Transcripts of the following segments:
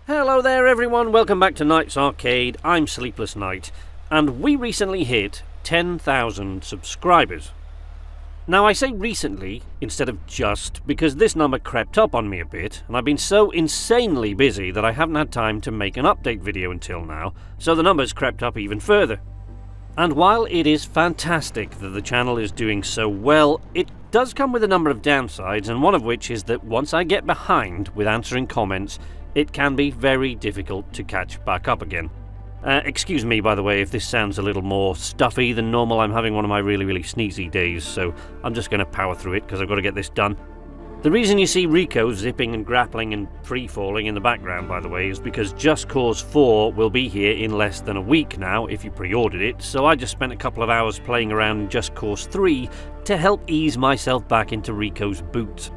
Hello there everyone, welcome back to Night's Arcade. I'm Sleepless Night, and we recently hit 10,000 subscribers. Now I say recently instead of just because this number crept up on me a bit, and I've been so insanely busy that I haven't had time to make an update video until now, so the numbers crept up even further. And while it is fantastic that the channel is doing so well, it does come with a number of downsides, and one of which is that once I get behind with answering comments, it can be very difficult to catch back up again. Excuse me, by the way, if this sounds a little more stuffy than normal. I'm having one of my really sneezy days, so I'm just going to power through it because I've got to get this done. The reason you see Rico zipping and grappling and free-falling in the background, by the way, is because Just Cause 4 will be here in less than a week now if you pre-ordered it, so I just spent a couple of hours playing around in Just Cause 3 to help ease myself back into Rico's boots.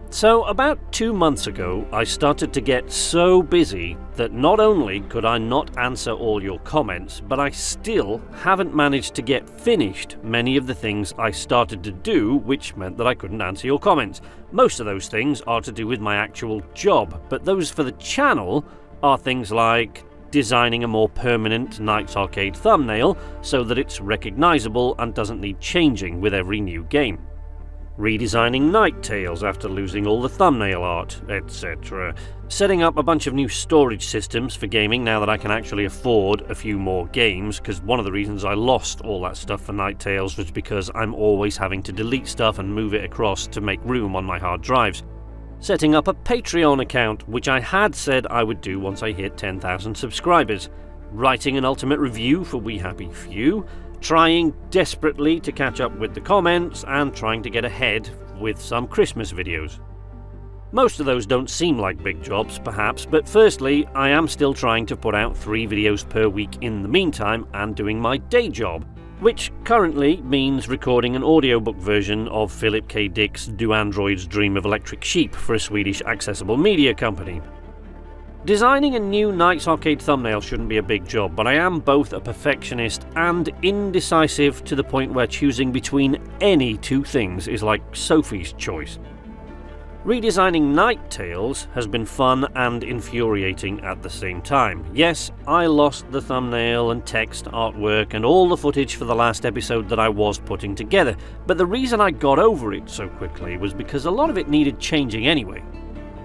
So about 2 months ago, I started to get so busy that not only could I not answer all your comments, but I still haven't managed to get finished many of the things I started to do, which meant that I couldn't answer your comments. Most of those things are to do with my actual job, but those for the channel are things like designing a more permanent Night's Arcade thumbnail so that it's recognisable and doesn't need changing with every new game. Redesigning Night Tales after losing all the thumbnail art, etc. Setting up a bunch of new storage systems for gaming now that I can actually afford a few more games, because one of the reasons I lost all that stuff for Night Tales was because I'm always having to delete stuff and move it across to make room on my hard drives. Setting up a Patreon account, which I had said I would do once I hit 10,000 subscribers. Writing an ultimate review for We Happy Few. Trying desperately to catch up with the comments, and trying to get ahead with some Christmas videos. Most of those don't seem like big jobs, perhaps, but firstly, I am still trying to put out 3 videos per week in the meantime and doing my day job, which currently means recording an audiobook version of Philip K. Dick's Do Androids Dream of Electric Sheep for a Swedish accessible media company. Designing a new Night's Arcade thumbnail shouldn't be a big job, but I am both a perfectionist and indecisive to the point where choosing between any two things is like Sophie's choice. Redesigning Night Tales has been fun and infuriating at the same time. Yes, I lost the thumbnail and text artwork and all the footage for the last episode that I was putting together, but the reason I got over it so quickly was because a lot of it needed changing anyway.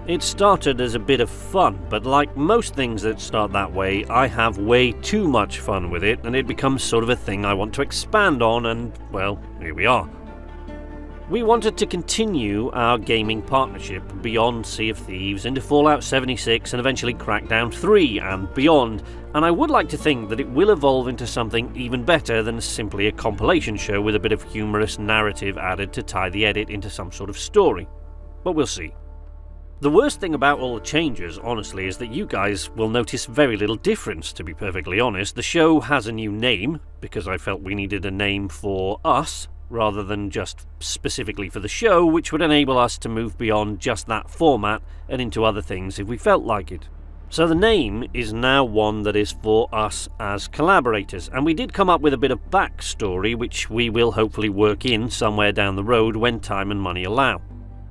It started as a bit of fun, but like most things that start that way, I have way too much fun with it, and it becomes sort of a thing I want to expand on, and, well, here we are. We wanted to continue our gaming partnership beyond Sea of Thieves into Fallout 76 and eventually Crackdown 3 and beyond, and I would like to think that it will evolve into something even better than simply a compilation show with a bit of humorous narrative added to tie the edit into some sort of story. But we'll see. The worst thing about all the changes, honestly, is that you guys will notice very little difference, to be perfectly honest. The show has a new name, because I felt we needed a name for us, rather than just specifically for the show, which would enable us to move beyond just that format and into other things if we felt like it. So the name is now one that is for us as collaborators, and we did come up with a bit of backstory, which we will hopefully work in somewhere down the road when time and money allow.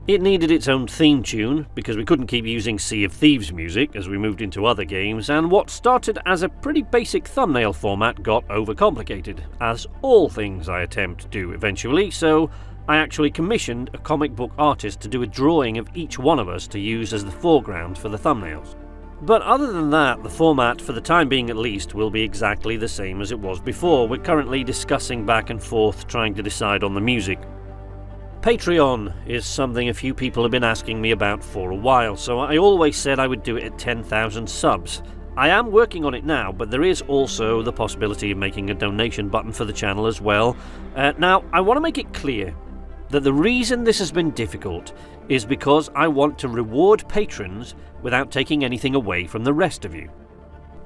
It needed its own theme tune, because we couldn't keep using Sea of Thieves music as we moved into other games, and what started as a pretty basic thumbnail format got overcomplicated, as all things I attempt do eventually, so I actually commissioned a comic book artist to do a drawing of each one of us to use as the foreground for the thumbnails. But other than that, the format, for the time being at least, will be exactly the same as it was before. We're currently discussing back and forth, trying to decide on the music. Patreon is something a few people have been asking me about for a while, so I always said I would do it at 10,000 subs. I am working on it now, but there is also the possibility of making a donation button for the channel as well. Now, I want to make it clear that the reason this has been difficult is because I want to reward patrons without taking anything away from the rest of you.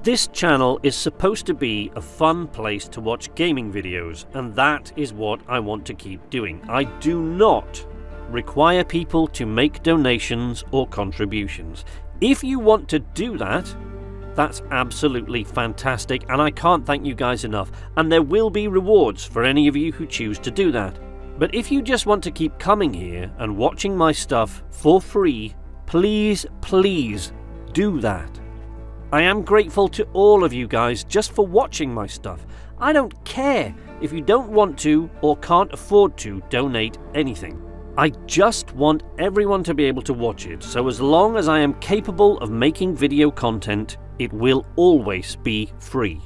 This channel is supposed to be a fun place to watch gaming videos, and that is what I want to keep doing. I do not require people to make donations or contributions. If you want to do that, That's absolutely fantastic, and I can't thank you guys enough, and there will be rewards for any of you who choose to do that. But if you just want to keep coming here and watching my stuff for free, please, please do that. I am grateful to all of you guys just for watching my stuff. I don't care if you don't want to or can't afford to donate anything. I just want everyone to be able to watch it, so as long as I am capable of making video content, it will always be free.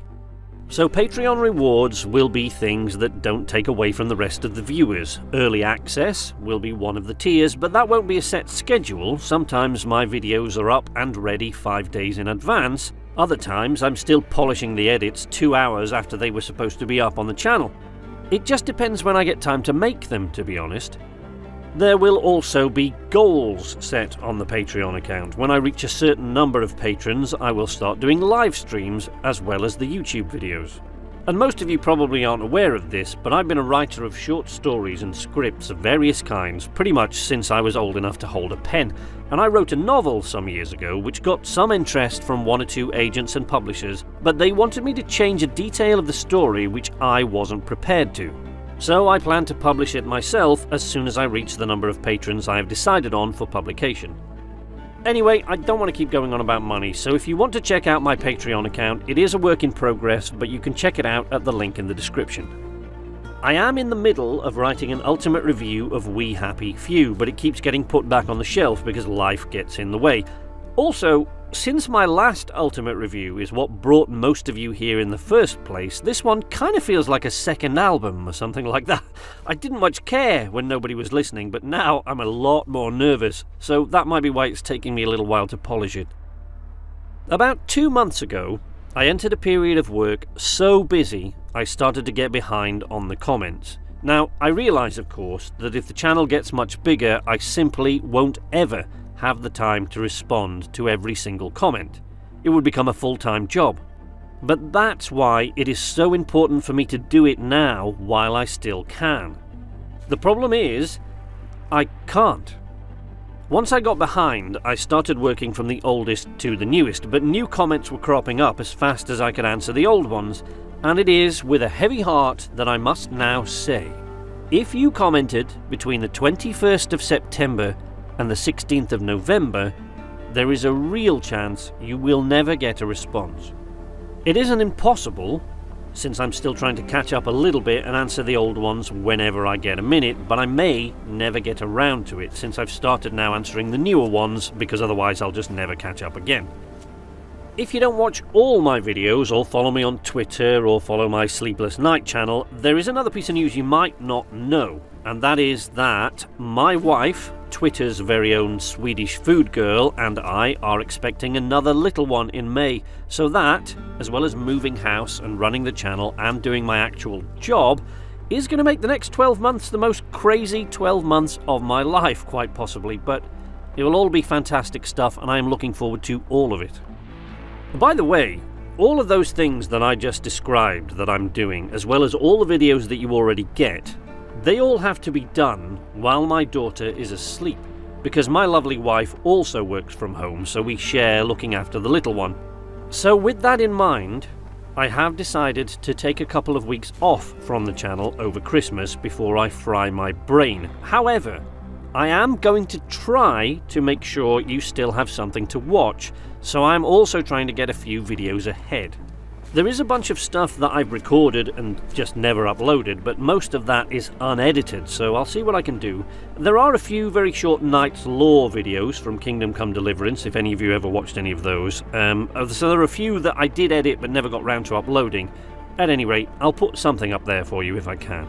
So Patreon rewards will be things that don't take away from the rest of the viewers. Early access will be one of the tiers, but that won't be a set schedule. Sometimes my videos are up and ready 5 days in advance. Other times I'm still polishing the edits 2 hours after they were supposed to be up on the channel. It just depends when I get time to make them, to be honest. There will also be goals set on the Patreon account. When I reach a certain number of patrons, I will start doing live streams as well as the YouTube videos. And most of you probably aren't aware of this, but I've been a writer of short stories and scripts of various kinds pretty much since I was old enough to hold a pen. And I wrote a novel some years ago which got some interest from 1 or 2 agents and publishers, but they wanted me to change a detail of the story which I wasn't prepared to. So I plan to publish it myself as soon as I reach the number of patrons I have decided on for publication. Anyway, I don't want to keep going on about money, so if you want to check out my Patreon account, it is a work in progress, but you can check it out at the link in the description. I am in the middle of writing an ultimate review of We Happy Few, but it keeps getting put back on the shelf because life gets in the way. Also, since my last Ultimate review is what brought most of you here in the first place, this one kind of feels like a second album or something like that. I didn't much care when nobody was listening, but now I'm a lot more nervous, so that might be why it's taking me a little while to polish it. About 2 months ago, I entered a period of work so busy I started to get behind on the comments. Now, I realise, of course, that if the channel gets much bigger, I simply won't ever have the time to respond to every single comment. It would become a full-time job. But that's why it is so important for me to do it now while I still can. The problem is, I can't. Once I got behind, I started working from the oldest to the newest, but new comments were cropping up as fast as I could answer the old ones, and it is with a heavy heart that I must now say, if you commented between the 21st of September and the 16th of November, there is a real chance you will never get a response. It isn't impossible, since I'm still trying to catch up a little bit and answer the old ones whenever I get a minute, but I may never get around to it since I've started now answering the newer ones, because otherwise I'll just never catch up again. If you don't watch all my videos or follow me on Twitter or follow my Sleepless Night channel, there is another piece of news you might not know, and that is that my wife, Twitter's very own Swedish food girl, and I are expecting another little one in May, so that, as well as moving house and running the channel and doing my actual job, is going to make the next 12 months the most crazy 12 months of my life, quite possibly, but it will all be fantastic stuff and I am looking forward to all of it. By the way, all of those things that I just described that I'm doing, as well as all the videos that you already get, they all have to be done while my daughter is asleep, because my lovely wife also works from home, so we share looking after the little one. So with that in mind, I have decided to take a couple of weeks off from the channel over Christmas before I fry my brain. However, I am going to try to make sure you still have something to watch, so I'm also trying to get a few videos ahead. There is a bunch of stuff that I've recorded and just never uploaded, but most of that is unedited, so I'll see what I can do. There are a few very short Knight's Lore videos from Kingdom Come Deliverance, if any of you ever watched any of those. So there are a few that I did edit but never got round to uploading. At any rate, I'll put something up there for you if I can.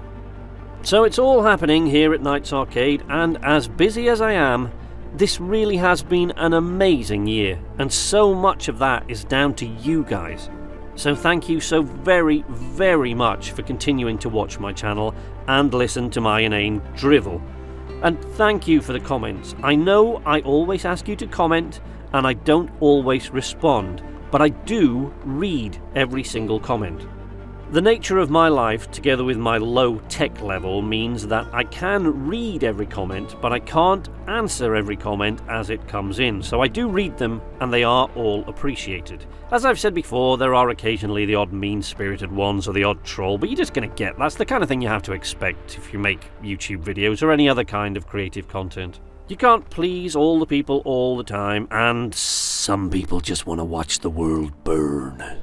So it's all happening here at Knight's Arcade, and as busy as I am, this really has been an amazing year, and so much of that is down to you guys. So thank you so very, very much for continuing to watch my channel and listen to my inane drivel. And thank you for the comments. I know I always ask you to comment, and I don't always respond, but I do read every single comment. The nature of my life, together with my low tech level, means that I can read every comment, but I can't answer every comment as it comes in. So I do read them, and they are all appreciated. As I've said before, there are occasionally the odd mean-spirited ones or the odd troll, but you're just gonna get. That's the kind of thing you have to expect if you make YouTube videos or any other kind of creative content. You can't please all the people all the time, and some people just want to watch the world burn.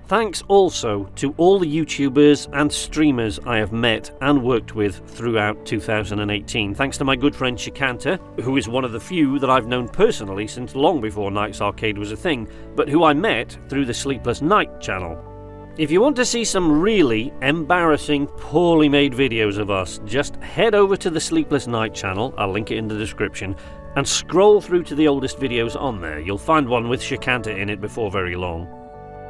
Thanks also to all the YouTubers and streamers I have met and worked with throughout 2018. Thanks to my good friend Shikanta, who is one of the few that I've known personally since long before Nights Arcade was a thing, but who I met through the Sleepless Night channel. If you want to see some really embarrassing, poorly made videos of us, just head over to the Sleepless Night channel, I'll link it in the description, and scroll through to the oldest videos on there. You'll find one with Shikanta in it before very long.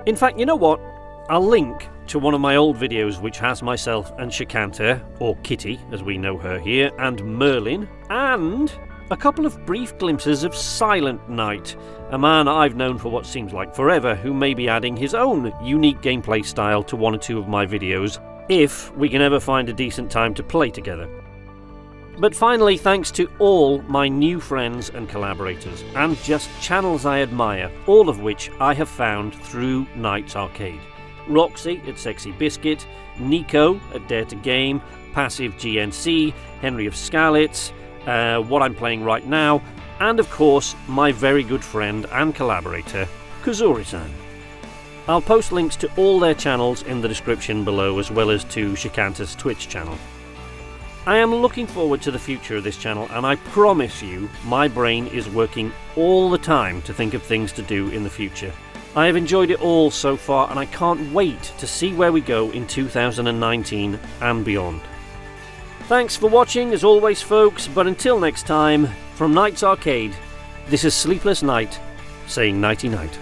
In fact, you know what? I'll link to one of my old videos which has myself and Shikanta, or Kitty as we know her here, and Merlin, and a couple of brief glimpses of Silent Night, a man I've known for what seems like forever, who may be adding his own unique gameplay style to one or two of my videos, if we can ever find a decent time to play together. But finally, thanks to all my new friends and collaborators, and just channels I admire, all of which I have found through Nights Arcade. Roxy at Sexy Biscuit, Nico at Dare to Game, Passive GNC, Henry of Skalitz, what I'm playing right now, and of course my very good friend and collaborator, Kazuri-san. I'll post links to all their channels in the description below, as well as to Shikanta's Twitch channel. I am looking forward to the future of this channel, and I promise you my brain is working all the time to think of things to do in the future. I have enjoyed it all so far, and I can't wait to see where we go in 2019 and beyond. Thanks for watching as always, folks, but until next time, from Nights Arcade, this is Sleepless Night saying nighty night.